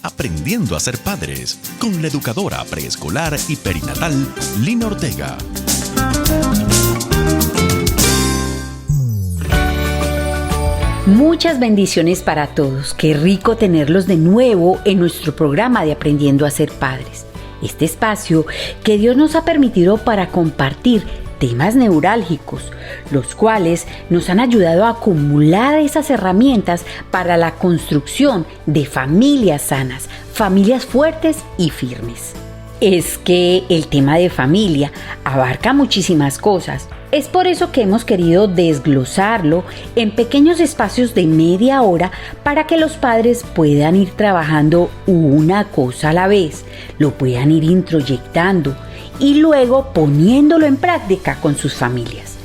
Aprendiendo a ser padres, con la educadora preescolar y perinatal Lina Ortega. Muchas bendiciones para todos. Qué rico tenerlos de nuevo en nuestro programa de Aprendiendo a ser padres. Este espacio que Dios nos ha permitido para compartir temas neurálgicos, los cuales nos han ayudado a acumular esas herramientas para la construcción de familias sanas, familias fuertes y firmes. Es que el tema de familia abarca muchísimas cosas. Es por eso que hemos querido desglosarlo en pequeños espacios de media hora para que los padres puedan ir trabajando una cosa a la vez, lo puedan ir introyectando y luego poniéndolo en práctica con sus familias.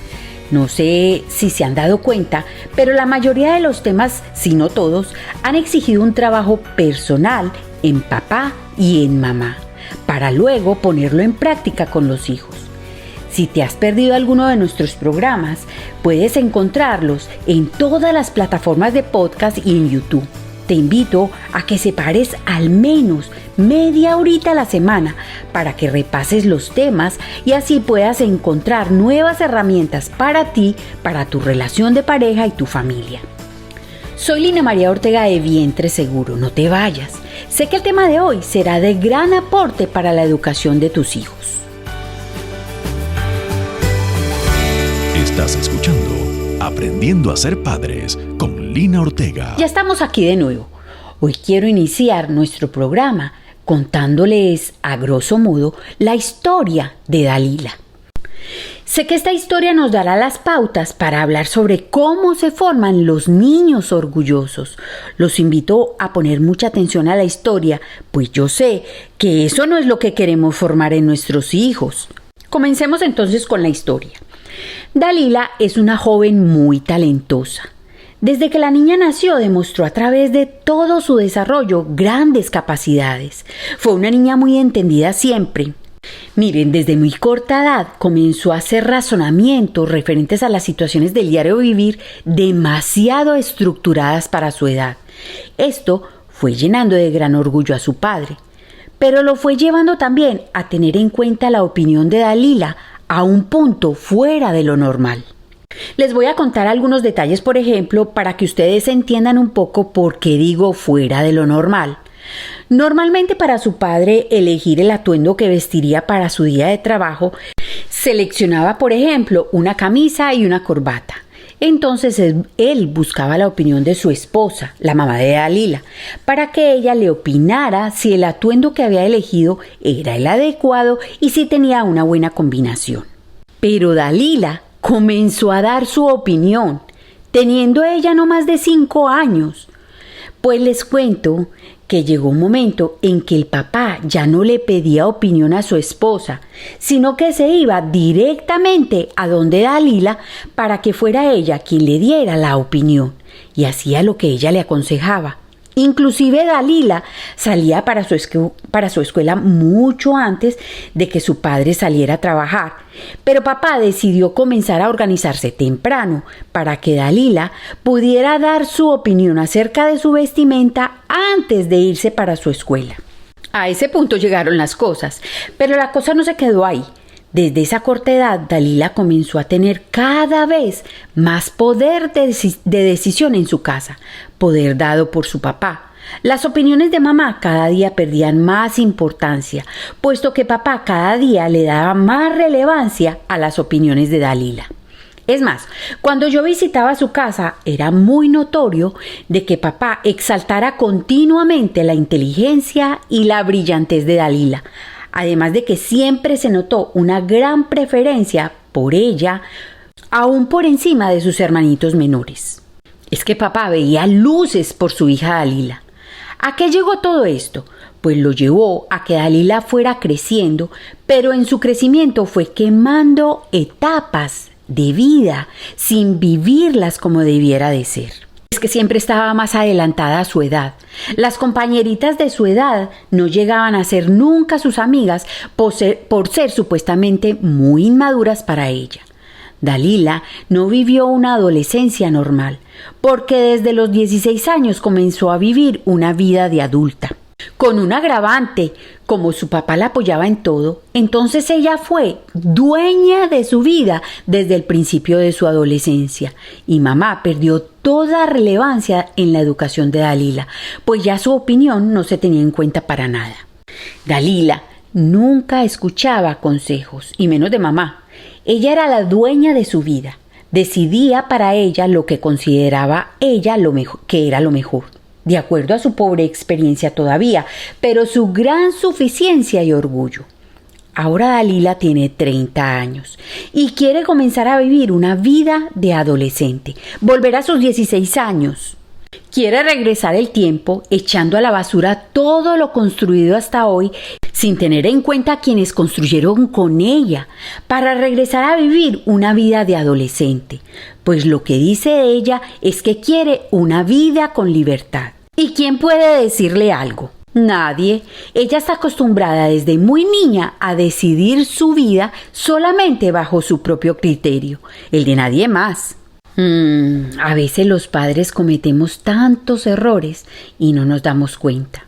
No sé si se han dado cuenta, pero la mayoría de los temas, si no todos, han exigido un trabajo personal en papá y en mamá, para luego ponerlo en práctica con los hijos. Si te has perdido alguno de nuestros programas, puedes encontrarlos en todas las plataformas de podcast y en YouTube. Te invito a que separes al menos media horita a la semana para que repases los temas y así puedas encontrar nuevas herramientas para ti, para tu relación de pareja y tu familia. Soy Lina María Ortega de Vientre Seguro. No te vayas. Sé que el tema de hoy será de gran aporte para la educación de tus hijos. Estás escuchando Aprendiendo a ser padres con Lina Ortega. Ya estamos aquí de nuevo. Hoy quiero iniciar nuestro programa contándoles a grosso modo la historia de Dalila. Sé que esta historia nos dará las pautas para hablar sobre cómo se forman los niños orgullosos. Los invito a poner mucha atención a la historia, pues yo sé que eso no es lo que queremos formar en nuestros hijos. Comencemos entonces con la historia. Dalila es una joven muy talentosa. Desde que la niña nació demostró a través de todo su desarrollo grandes capacidades. Fue una niña muy entendida siempre. Miren, desde muy corta edad comenzó a hacer razonamientos referentes a las situaciones del diario vivir demasiado estructuradas para su edad. Esto fue llenando de gran orgullo a su padre, pero lo fue llevando también a tener en cuenta la opinión de Dalila a un punto fuera de lo normal. Les voy a contar algunos detalles, por ejemplo, para que ustedes entiendan un poco por qué digo fuera de lo normal. Normalmente para su padre elegir el atuendo que vestiría para su día de trabajo, seleccionaba, por ejemplo, una camisa y una corbata. Entonces él buscaba la opinión de su esposa, la mamá de Dalila, para que ella le opinara si el atuendo que había elegido era el adecuado y si tenía una buena combinación. Pero Dalila comenzó a dar su opinión, teniendo ella no más de 5 años. Pues les cuento que llegó un momento en que el papá ya no le pedía opinión a su esposa, sino que se iba directamente a donde Dalila para que fuera ella quien le diera la opinión, y hacía lo que ella le aconsejaba. Inclusive Dalila salía para su escuela mucho antes de que su padre saliera a trabajar, pero papá decidió comenzar a organizarse temprano para que Dalila pudiera dar su opinión acerca de su vestimenta antes de irse para su escuela. A ese punto llegaron las cosas, pero la cosa no se quedó ahí. Desde esa corta edad, Dalila comenzó a tener cada vez más poder de decisión en su casa, poder dado por su papá. Las opiniones de mamá cada día perdían más importancia, puesto que papá cada día le daba más relevancia a las opiniones de Dalila. Es más, cuando yo visitaba su casa, era muy notorio de que papá exaltara continuamente la inteligencia y la brillantez de Dalila, además de que siempre se notó una gran preferencia por ella, aún por encima de sus hermanitos menores. Es que papá veía luces por su hija Dalila. ¿A qué llegó todo esto? Pues lo llevó a que Dalila fuera creciendo, pero en su crecimiento fue quemando etapas de vida sin vivirlas como debiera de ser. Es que siempre estaba más adelantada a su edad. Las compañeritas de su edad no llegaban a ser nunca sus amigas por ser supuestamente muy inmaduras para ella. Dalila no vivió una adolescencia normal, porque desde los 16 años comenzó a vivir una vida de adulta. Con un agravante, como su papá la apoyaba en todo, entonces ella fue dueña de su vida desde el principio de su adolescencia y mamá perdió toda relevancia en la educación de Dalila, pues ya su opinión no se tenía en cuenta para nada. Dalila nunca escuchaba consejos, y menos de mamá. Ella era la dueña de su vida, decidía para ella lo que consideraba ella que era lo mejor, de acuerdo a su pobre experiencia todavía, pero su gran suficiencia y orgullo. Ahora Dalila tiene 30 años y quiere comenzar a vivir una vida de adolescente, volver a sus 16 años. Quiere regresar el tiempo echando a la basura todo lo construido hasta hoy, sin tener en cuenta a quienes construyeron con ella, para regresar a vivir una vida de adolescente, pues lo que dice ella es que quiere una vida con libertad. ¿Y quién puede decirle algo? Nadie. Ella está acostumbrada desde muy niña a decidir su vida solamente bajo su propio criterio, el de nadie más. A veces los padres cometemos tantos errores y no nos damos cuenta.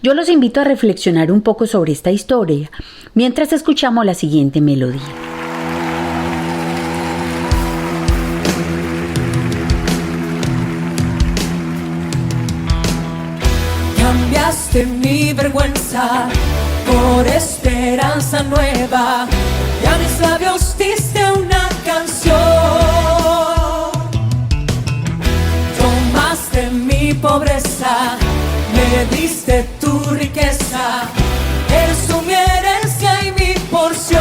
Yo los invito a reflexionar un poco sobre esta historia mientras escuchamos la siguiente melodía. Cambiaste mi vergüenza por esperanza nueva y a mis labios diste una canción. Tomaste mi pobreza, me diste tu riqueza, eres tú mi herencia y mi porción.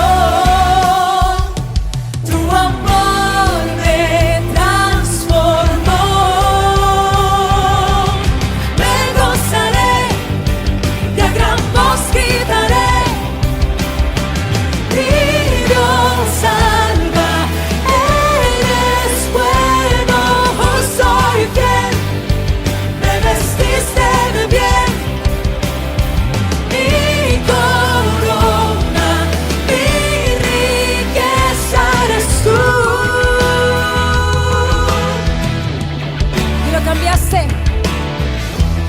Tu amor me transformó, me gozaré, y a gran voz gritaré, mi Dios salva, eres bueno, soy fiel, me vestiste de bien, mi corona, mi riqueza eres tú. Y lo cambiaste,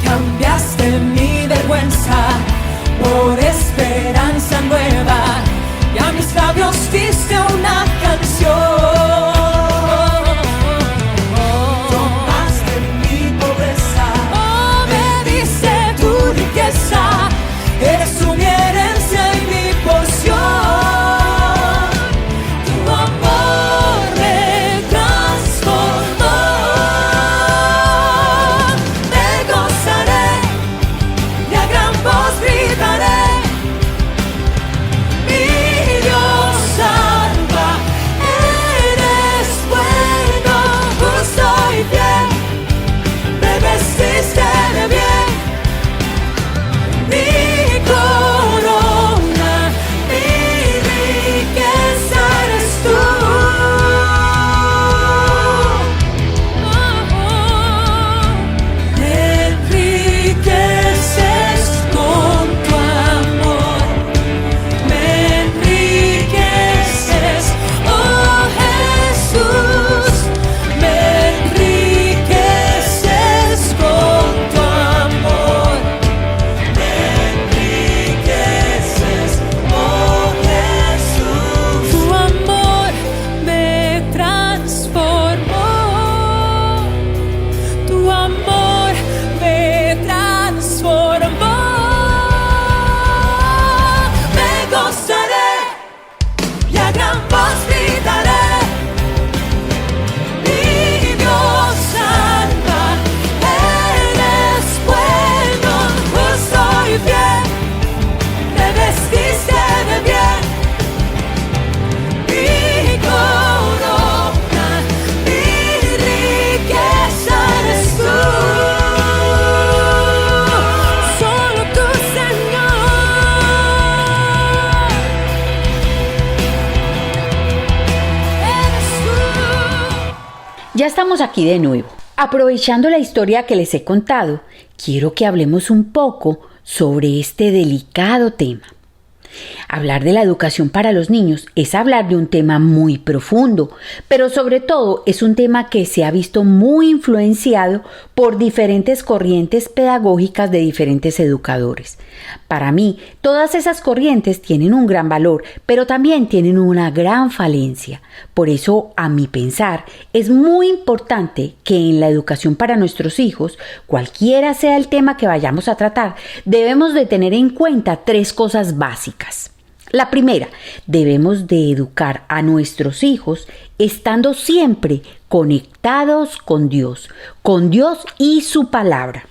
cambiaste mi vergüenza por esperanza nueva y a mis labios diste una canción. Tomaste mi pobreza, me diste tu riqueza, eres tú mi herencia y mi porción. Tu amor me transformó, me gozaré, y a gran voz gritaré, mi Dios salva, eres bueno, justo y fiel, me vestiste de bien, mi corona, mi riqueza eres tú. Me enriqueces con tu amor, me enriqueces, oh Jesús, me enriqueces con tu amor, me enriqueces, oh Jesús. Tu amor me transformó, tu amor me transformó, me gozaré, y a gran voz gritaré, mi Dios salva, eres bueno, justo y fiel, me vestiste de bien, mi corona, mi riqueza eres tú. Solo tú, Señor, eres tú. Ya estamos aquí de nuevo. Aprovechando la historia que les he contado, quiero que hablemos un poco sobre este delicado tema. Hablar de la educación para los niños es hablar de un tema muy profundo, pero sobre todo es un tema que se ha visto muy influenciado por diferentes corrientes pedagógicas de diferentes educadores. Para mí, todas esas corrientes tienen un gran valor, pero también tienen una gran falencia. Por eso, a mi pensar, es muy importante que en la educación para nuestros hijos, cualquiera sea el tema que vayamos a tratar, debemos de tener en cuenta 3 cosas básicas. La primera, debemos de educar a nuestros hijos estando siempre conectados con Dios y su palabra.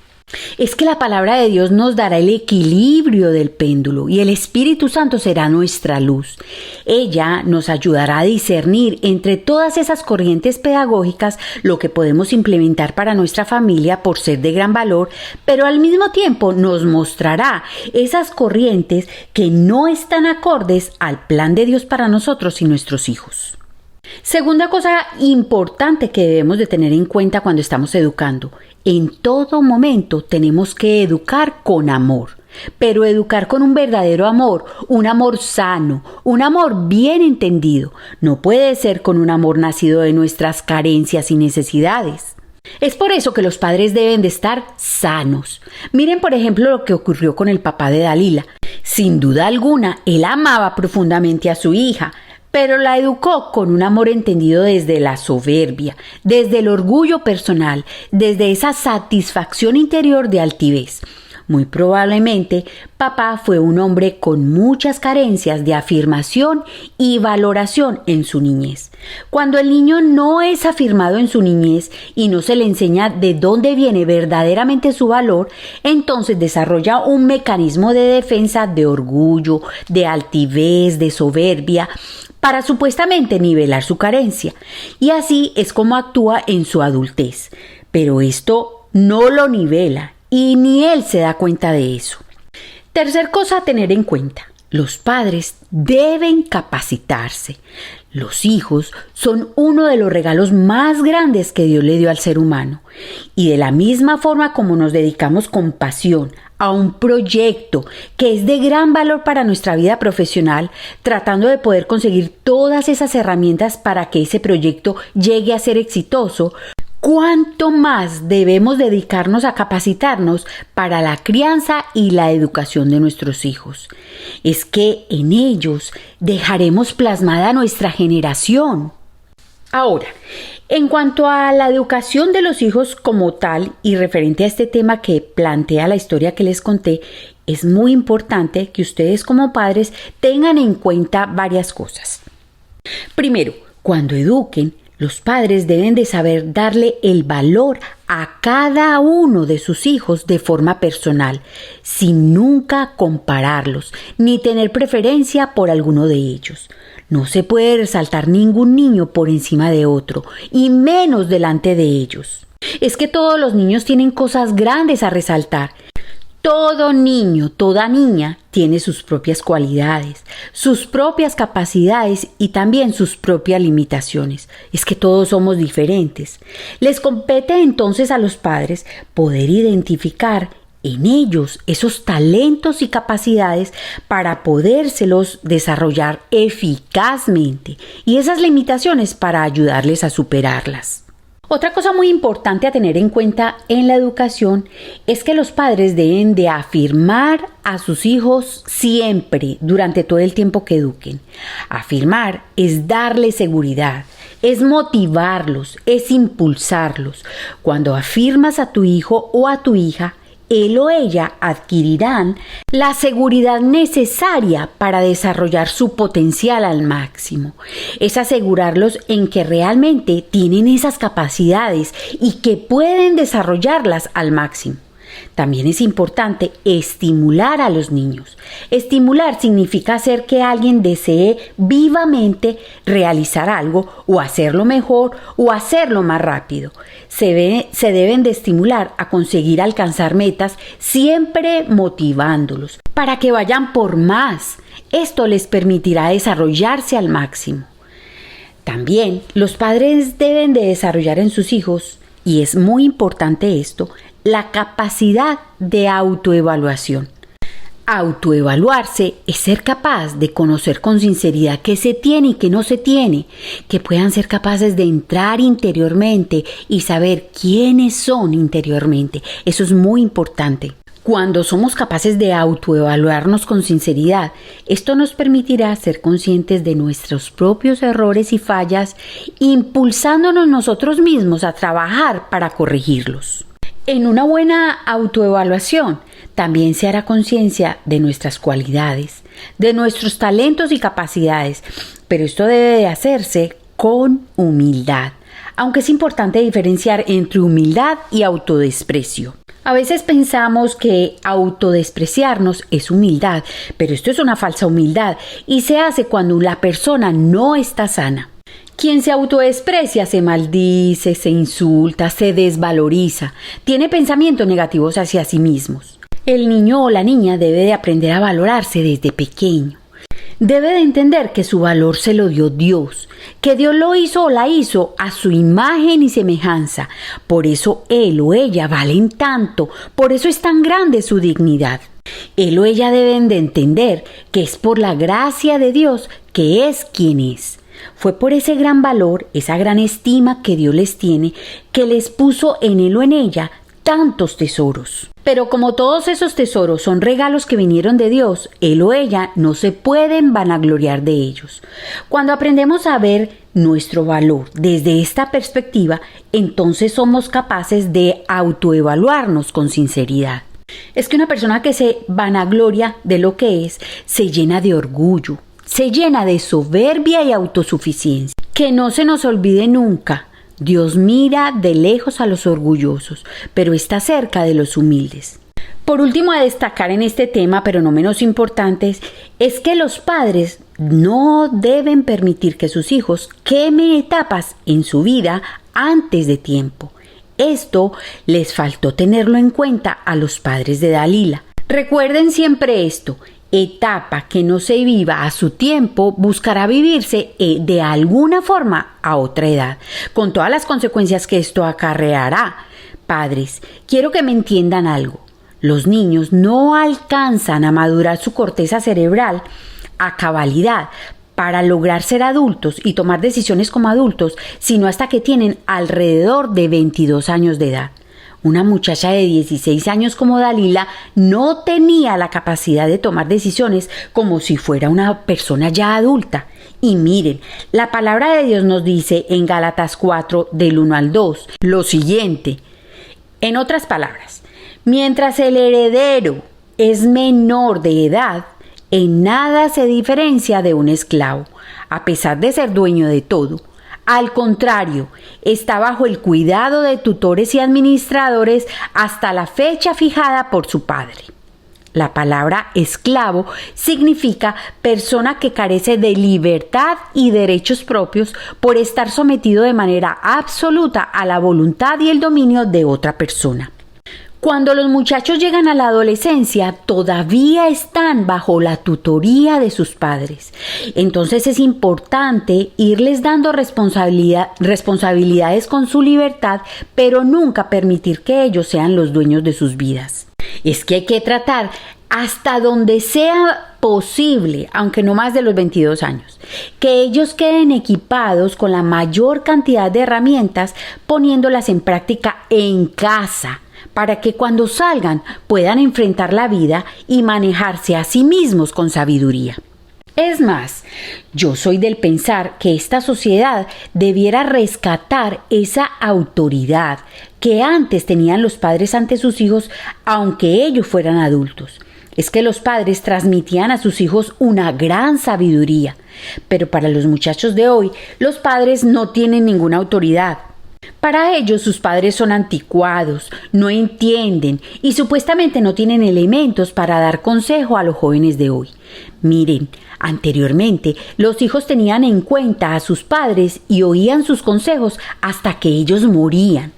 Es que la palabra de Dios nos dará el equilibrio del péndulo y el Espíritu Santo será nuestra luz. Ella nos ayudará a discernir entre todas esas corrientes pedagógicas lo que podemos implementar para nuestra familia por ser de gran valor, pero al mismo tiempo nos mostrará esas corrientes que no están acordes al plan de Dios para nosotros y nuestros hijos. Segunda cosa importante que debemos de tener en cuenta cuando estamos educando. En todo momento tenemos que educar con amor, pero educar con un verdadero amor, un amor sano, un amor bien entendido. No puede ser con un amor nacido de nuestras carencias y necesidades. Es por eso que los padres deben de estar sanos. Miren, por ejemplo, lo que ocurrió con el papá de Dalila. Sin duda alguna, él amaba profundamente a su hija, pero la educó con un amor entendido desde la soberbia, desde el orgullo personal, desde esa satisfacción interior de altivez. Muy probablemente, papá fue un hombre con muchas carencias de afirmación y valoración en su niñez. Cuando el niño no es afirmado en su niñez y no se le enseña de dónde viene verdaderamente su valor, entonces desarrolla un mecanismo de defensa de orgullo, de altivez, de soberbia, para supuestamente nivelar su carencia. Y así es como actúa en su adultez. Pero esto no lo nivela y ni él se da cuenta de eso. Tercer cosa a tener en cuenta. Los padres deben capacitarse. Los hijos son uno de los regalos más grandes que Dios le dio al ser humano. Y de la misma forma como nos dedicamos con pasión a un proyecto que es de gran valor para nuestra vida profesional, tratando de poder conseguir todas esas herramientas para que ese proyecto llegue a ser exitoso, ¿cuánto más debemos dedicarnos a capacitarnos para la crianza y la educación de nuestros hijos? Es que en ellos dejaremos plasmada nuestra generación. Ahora, en cuanto a la educación de los hijos como tal y referente a este tema que plantea la historia que les conté, es muy importante que ustedes como padres tengan en cuenta varias cosas. Primero, cuando eduquen, los padres deben de saber darle el valor a cada uno de sus hijos de forma personal, sin nunca compararlos, ni tener preferencia por alguno de ellos. No se puede resaltar ningún niño por encima de otro, y menos delante de ellos. Es que todos los niños tienen cosas grandes a resaltar. Todo niño, toda niña tiene sus propias cualidades, sus propias capacidades y también sus propias limitaciones. Es que todos somos diferentes. Les compete entonces a los padres poder identificar en ellos esos talentos y capacidades para podérselos desarrollar eficazmente y esas limitaciones para ayudarles a superarlas. Otra cosa muy importante a tener en cuenta en la educación es que los padres deben de afirmar a sus hijos siempre durante todo el tiempo que eduquen. Afirmar es darles seguridad, es motivarlos, es impulsarlos. Cuando afirmas a tu hijo o a tu hija, él o ella adquirirán la seguridad necesaria para desarrollar su potencial al máximo. Es asegurarlos en que realmente tienen esas capacidades y que pueden desarrollarlas al máximo. También es importante estimular a los niños. Estimular significa hacer que alguien desee vivamente realizar algo o hacerlo mejor o hacerlo más rápido. Se deben de estimular a conseguir alcanzar metas, siempre motivándolos para que vayan por más. Esto les permitirá desarrollarse al máximo. También los padres deben de desarrollar en sus hijos, y es muy importante esto, la capacidad de autoevaluación. Autoevaluarse es ser capaz de conocer con sinceridad qué se tiene y qué no se tiene, que puedan ser capaces de entrar interiormente y saber quiénes son interiormente. Eso es muy importante. Cuando somos capaces de autoevaluarnos con sinceridad, esto nos permitirá ser conscientes de nuestros propios errores y fallas, impulsándonos nosotros mismos a trabajar para corregirlos. En una buena autoevaluación, también se hará conciencia de nuestras cualidades, de nuestros talentos y capacidades, pero esto debe de hacerse con humildad, aunque es importante diferenciar entre humildad y autodesprecio. A veces pensamos que autodespreciarnos es humildad, pero esto es una falsa humildad y se hace cuando la persona no está sana. Quien se autodesprecia se maldice, se insulta, se desvaloriza, tiene pensamientos negativos hacia sí mismos. El niño o la niña debe de aprender a valorarse desde pequeño. Debe de entender que su valor se lo dio Dios, que Dios lo hizo o la hizo a su imagen y semejanza. Por eso él o ella valen tanto, por eso es tan grande su dignidad. Él o ella deben de entender que es por la gracia de Dios que es quien es. Fue por ese gran valor, esa gran estima que Dios les tiene, que les puso en él o en ella tantos tesoros. Pero como todos esos tesoros son regalos que vinieron de Dios, él o ella no se pueden vanagloriar de ellos. Cuando aprendemos a ver nuestro valor desde esta perspectiva, entonces somos capaces de autoevaluarnos con sinceridad. Es que una persona que se vanagloria de lo que es, se llena de orgullo, se llena de soberbia y autosuficiencia. Que no se nos olvide nunca, Dios mira de lejos a los orgullosos, pero está cerca de los humildes. Por último, a destacar en este tema, pero no menos importante, es que los padres no deben permitir que sus hijos quemen etapas en su vida antes de tiempo. Esto les faltó tenerlo en cuenta a los padres de Dalila. Recuerden siempre esto: etapa que no se viva a su tiempo buscará vivirse de alguna forma a otra edad, con todas las consecuencias que esto acarreará. Padres, quiero que me entiendan algo. Los niños no alcanzan a madurar su corteza cerebral a cabalidad para lograr ser adultos y tomar decisiones como adultos, sino hasta que tienen alrededor de 22 años de edad. Una muchacha de 16 años como Dalila no tenía la capacidad de tomar decisiones como si fuera una persona ya adulta. Y miren, la palabra de Dios nos dice en Gálatas 4, del 1 al 2, lo siguiente. En otras palabras, mientras el heredero es menor de edad, en nada se diferencia de un esclavo, a pesar de ser dueño de todo. Al contrario, está bajo el cuidado de tutores y administradores hasta la fecha fijada por su padre. La palabra esclavo significa persona que carece de libertad y derechos propios por estar sometido de manera absoluta a la voluntad y el dominio de otra persona. Cuando los muchachos llegan a la adolescencia, todavía están bajo la tutoría de sus padres. Entonces es importante irles dando responsabilidades con su libertad, pero nunca permitir que ellos sean los dueños de sus vidas. Es que hay que tratar hasta donde sea posible, aunque no más de los 22 años, que ellos queden equipados con la mayor cantidad de herramientas, poniéndolas en práctica en casa, para que cuando salgan puedan enfrentar la vida y manejarse a sí mismos con sabiduría. Es más, yo soy del pensar que esta sociedad debiera rescatar esa autoridad que antes tenían los padres ante sus hijos, aunque ellos fueran adultos. Es que los padres transmitían a sus hijos una gran sabiduría, pero para los muchachos de hoy, los padres no tienen ninguna autoridad. Para ellos sus padres son anticuados, no entienden y supuestamente no tienen elementos para dar consejo a los jóvenes de hoy. Miren, anteriormente los hijos tenían en cuenta a sus padres y oían sus consejos hasta que ellos morían.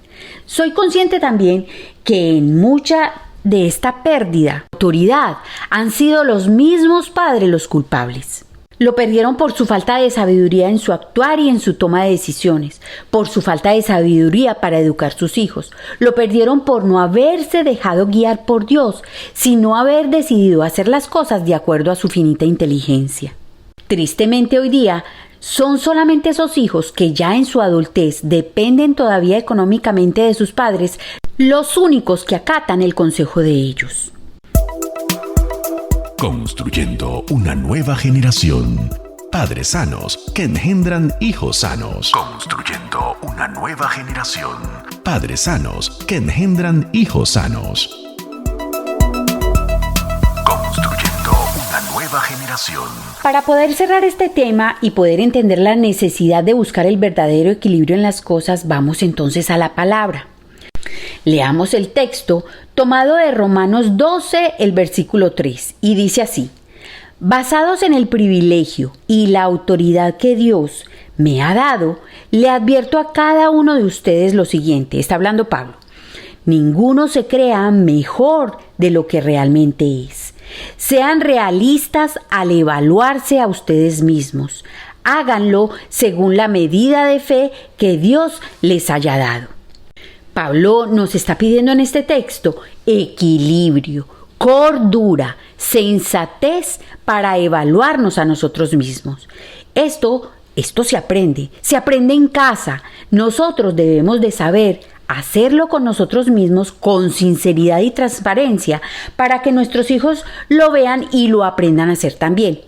Soy consciente también que en mucha de esta pérdida de autoridad han sido los mismos padres los culpables. Lo perdieron por su falta de sabiduría en su actuar y en su toma de decisiones, por su falta de sabiduría para educar sus hijos. Lo perdieron por no haberse dejado guiar por Dios, sino haber decidido hacer las cosas de acuerdo a su finita inteligencia. Tristemente hoy día, son solamente esos hijos que ya en su adultez dependen todavía económicamente de sus padres, los únicos que acatan el consejo de ellos. Construyendo una nueva generación. Padres sanos que engendran hijos sanos. Construyendo una nueva generación. Padres sanos que engendran hijos sanos. Construyendo una nueva generación. Para poder cerrar este tema y poder entender la necesidad de buscar el verdadero equilibrio en las cosas, vamos entonces a la palabra. Leamos el texto tomado de Romanos 12, el versículo 3, y dice así: basados en el privilegio y la autoridad que Dios me ha dado, le advierto a cada uno de ustedes lo siguiente. Está hablando Pablo. Ninguno se crea mejor de lo que realmente es. Sean realistas al evaluarse a ustedes mismos. Háganlo según la medida de fe que Dios les haya dado. Pablo nos está pidiendo en este texto equilibrio, cordura, sensatez para evaluarnos a nosotros mismos. Esto se aprende en casa. Nosotros debemos de saber hacerlo con nosotros mismos con sinceridad y transparencia para que nuestros hijos lo vean y lo aprendan a hacer también.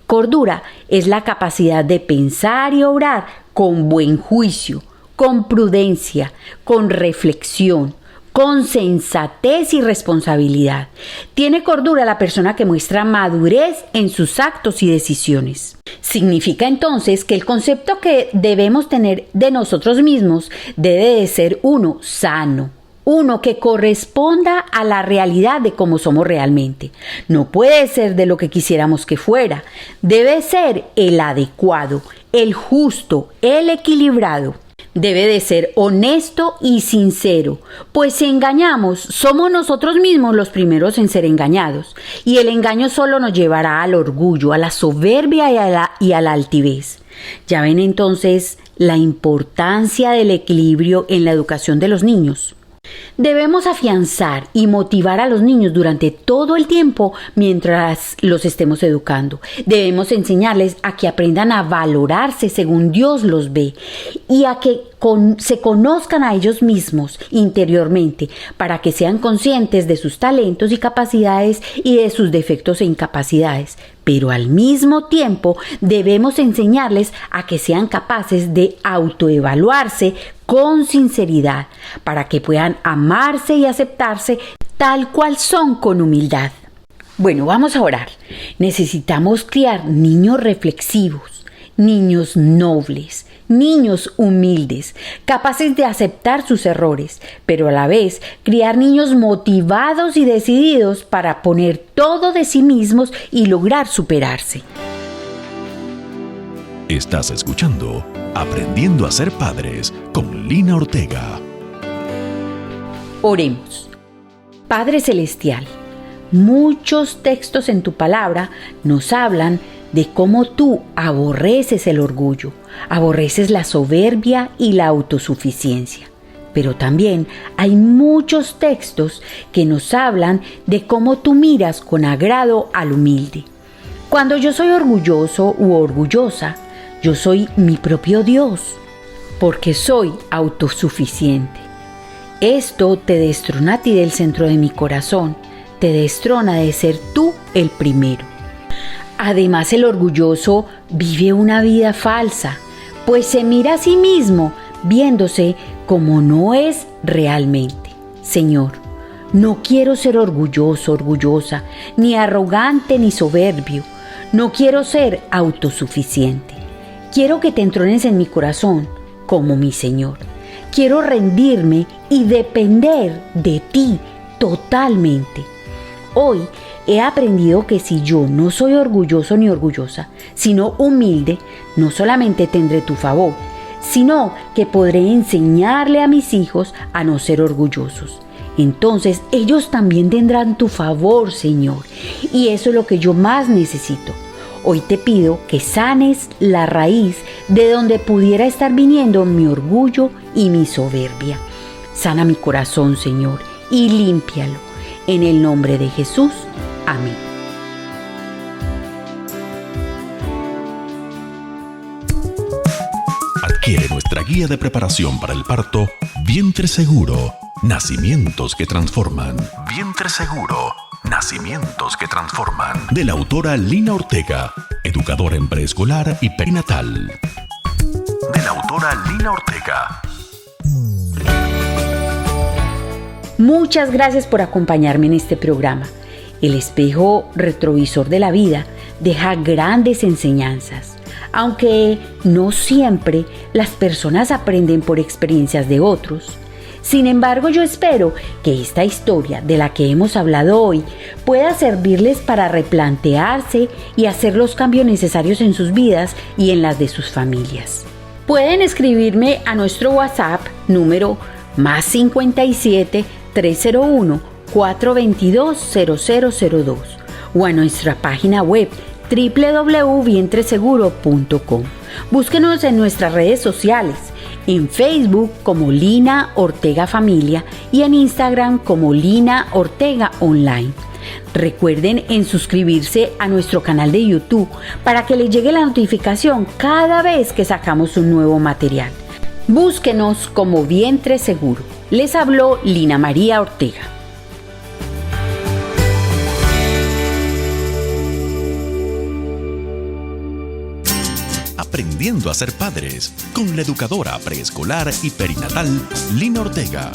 Cordura es la capacidad de pensar y obrar con buen juicio, con prudencia, con reflexión, con sensatez y responsabilidad. Tiene cordura la persona que muestra madurez en sus actos y decisiones. Significa entonces que el concepto que debemos tener de nosotros mismos debe de ser uno sano, uno que corresponda a la realidad de cómo somos realmente. No puede ser de lo que quisiéramos que fuera. Debe ser el adecuado, el justo, el equilibrado. Debe de ser honesto y sincero, pues si engañamos, somos nosotros mismos los primeros en ser engañados, y el engaño solo nos llevará al orgullo, a la soberbia y a la altivez. Ya ven entonces la importancia del equilibrio en la educación de los niños. Debemos afianzar y motivar a los niños durante todo el tiempo mientras los estemos educando. Debemos enseñarles a que aprendan a valorarse según Dios los ve y a que se conozcan a ellos mismos interiormente para que sean conscientes de sus talentos y capacidades y de sus defectos e incapacidades. Pero al mismo tiempo debemos enseñarles a que sean capaces de autoevaluarse con sinceridad para que puedan amarse y aceptarse tal cual son con humildad. Bueno, vamos a orar. Necesitamos criar niños reflexivos, niños nobles, niños humildes, capaces de aceptar sus errores, pero a la vez criar niños motivados y decididos para poner todo de sí mismos y lograr superarse. Estás escuchando Aprendiendo a ser padres con Lina Ortega. Oremos. Padre Celestial, muchos textos en tu palabra nos hablan de cómo tú aborreces el orgullo, aborreces la soberbia y la autosuficiencia. Pero también hay muchos textos que nos hablan de cómo tú miras con agrado al humilde. Cuando yo soy orgulloso u orgullosa, yo soy mi propio Dios, porque soy autosuficiente. Esto te destrona a ti del centro de mi corazón, te destrona de ser tú el primero. Además, el orgulloso vive una vida falsa, pues se mira a sí mismo viéndose como no es realmente. Señor, no quiero ser orgulloso, orgullosa, ni arrogante ni soberbio. No quiero ser autosuficiente. Quiero que te entrones en mi corazón como mi Señor. Quiero rendirme y depender de ti totalmente. Hoy he aprendido que si yo no soy orgulloso ni orgullosa, sino humilde, no solamente tendré tu favor, sino que podré enseñarle a mis hijos a no ser orgullosos. Entonces ellos también tendrán tu favor, Señor. Y eso es lo que yo más necesito. Hoy te pido que sanes la raíz de donde pudiera estar viniendo mi orgullo y mi soberbia. Sana mi corazón, Señor, y límpialo. En el nombre de Jesús. Amén. Adquiere nuestra guía de preparación para el parto, Vientre Seguro, Nacimientos que Transforman. Vientre Seguro, Nacimientos que Transforman. De la autora Lina Ortega, educadora en preescolar y perinatal. De la autora Lina Ortega. Muchas gracias por acompañarme en este programa. El espejo retrovisor de la vida deja grandes enseñanzas, aunque no siempre las personas aprenden por experiencias de otros. Sin embargo, yo espero que esta historia de la que hemos hablado hoy pueda servirles para replantearse y hacer los cambios necesarios en sus vidas y en las de sus familias. Pueden escribirme a nuestro WhatsApp número +57 301 422 0002 o a nuestra página web www.vientreseguro.com. Búsquenos en nuestras redes sociales, en Facebook como Lina Ortega Familia y en Instagram como Lina Ortega Online. Recuerden en suscribirse a nuestro canal de YouTube para que les llegue la notificación cada vez que sacamos un nuevo material. Búsquenos como Vientre Seguro. Les habló Lina María Ortega. Aprendiendo a ser padres con la educadora preescolar y perinatal Lina Ortega.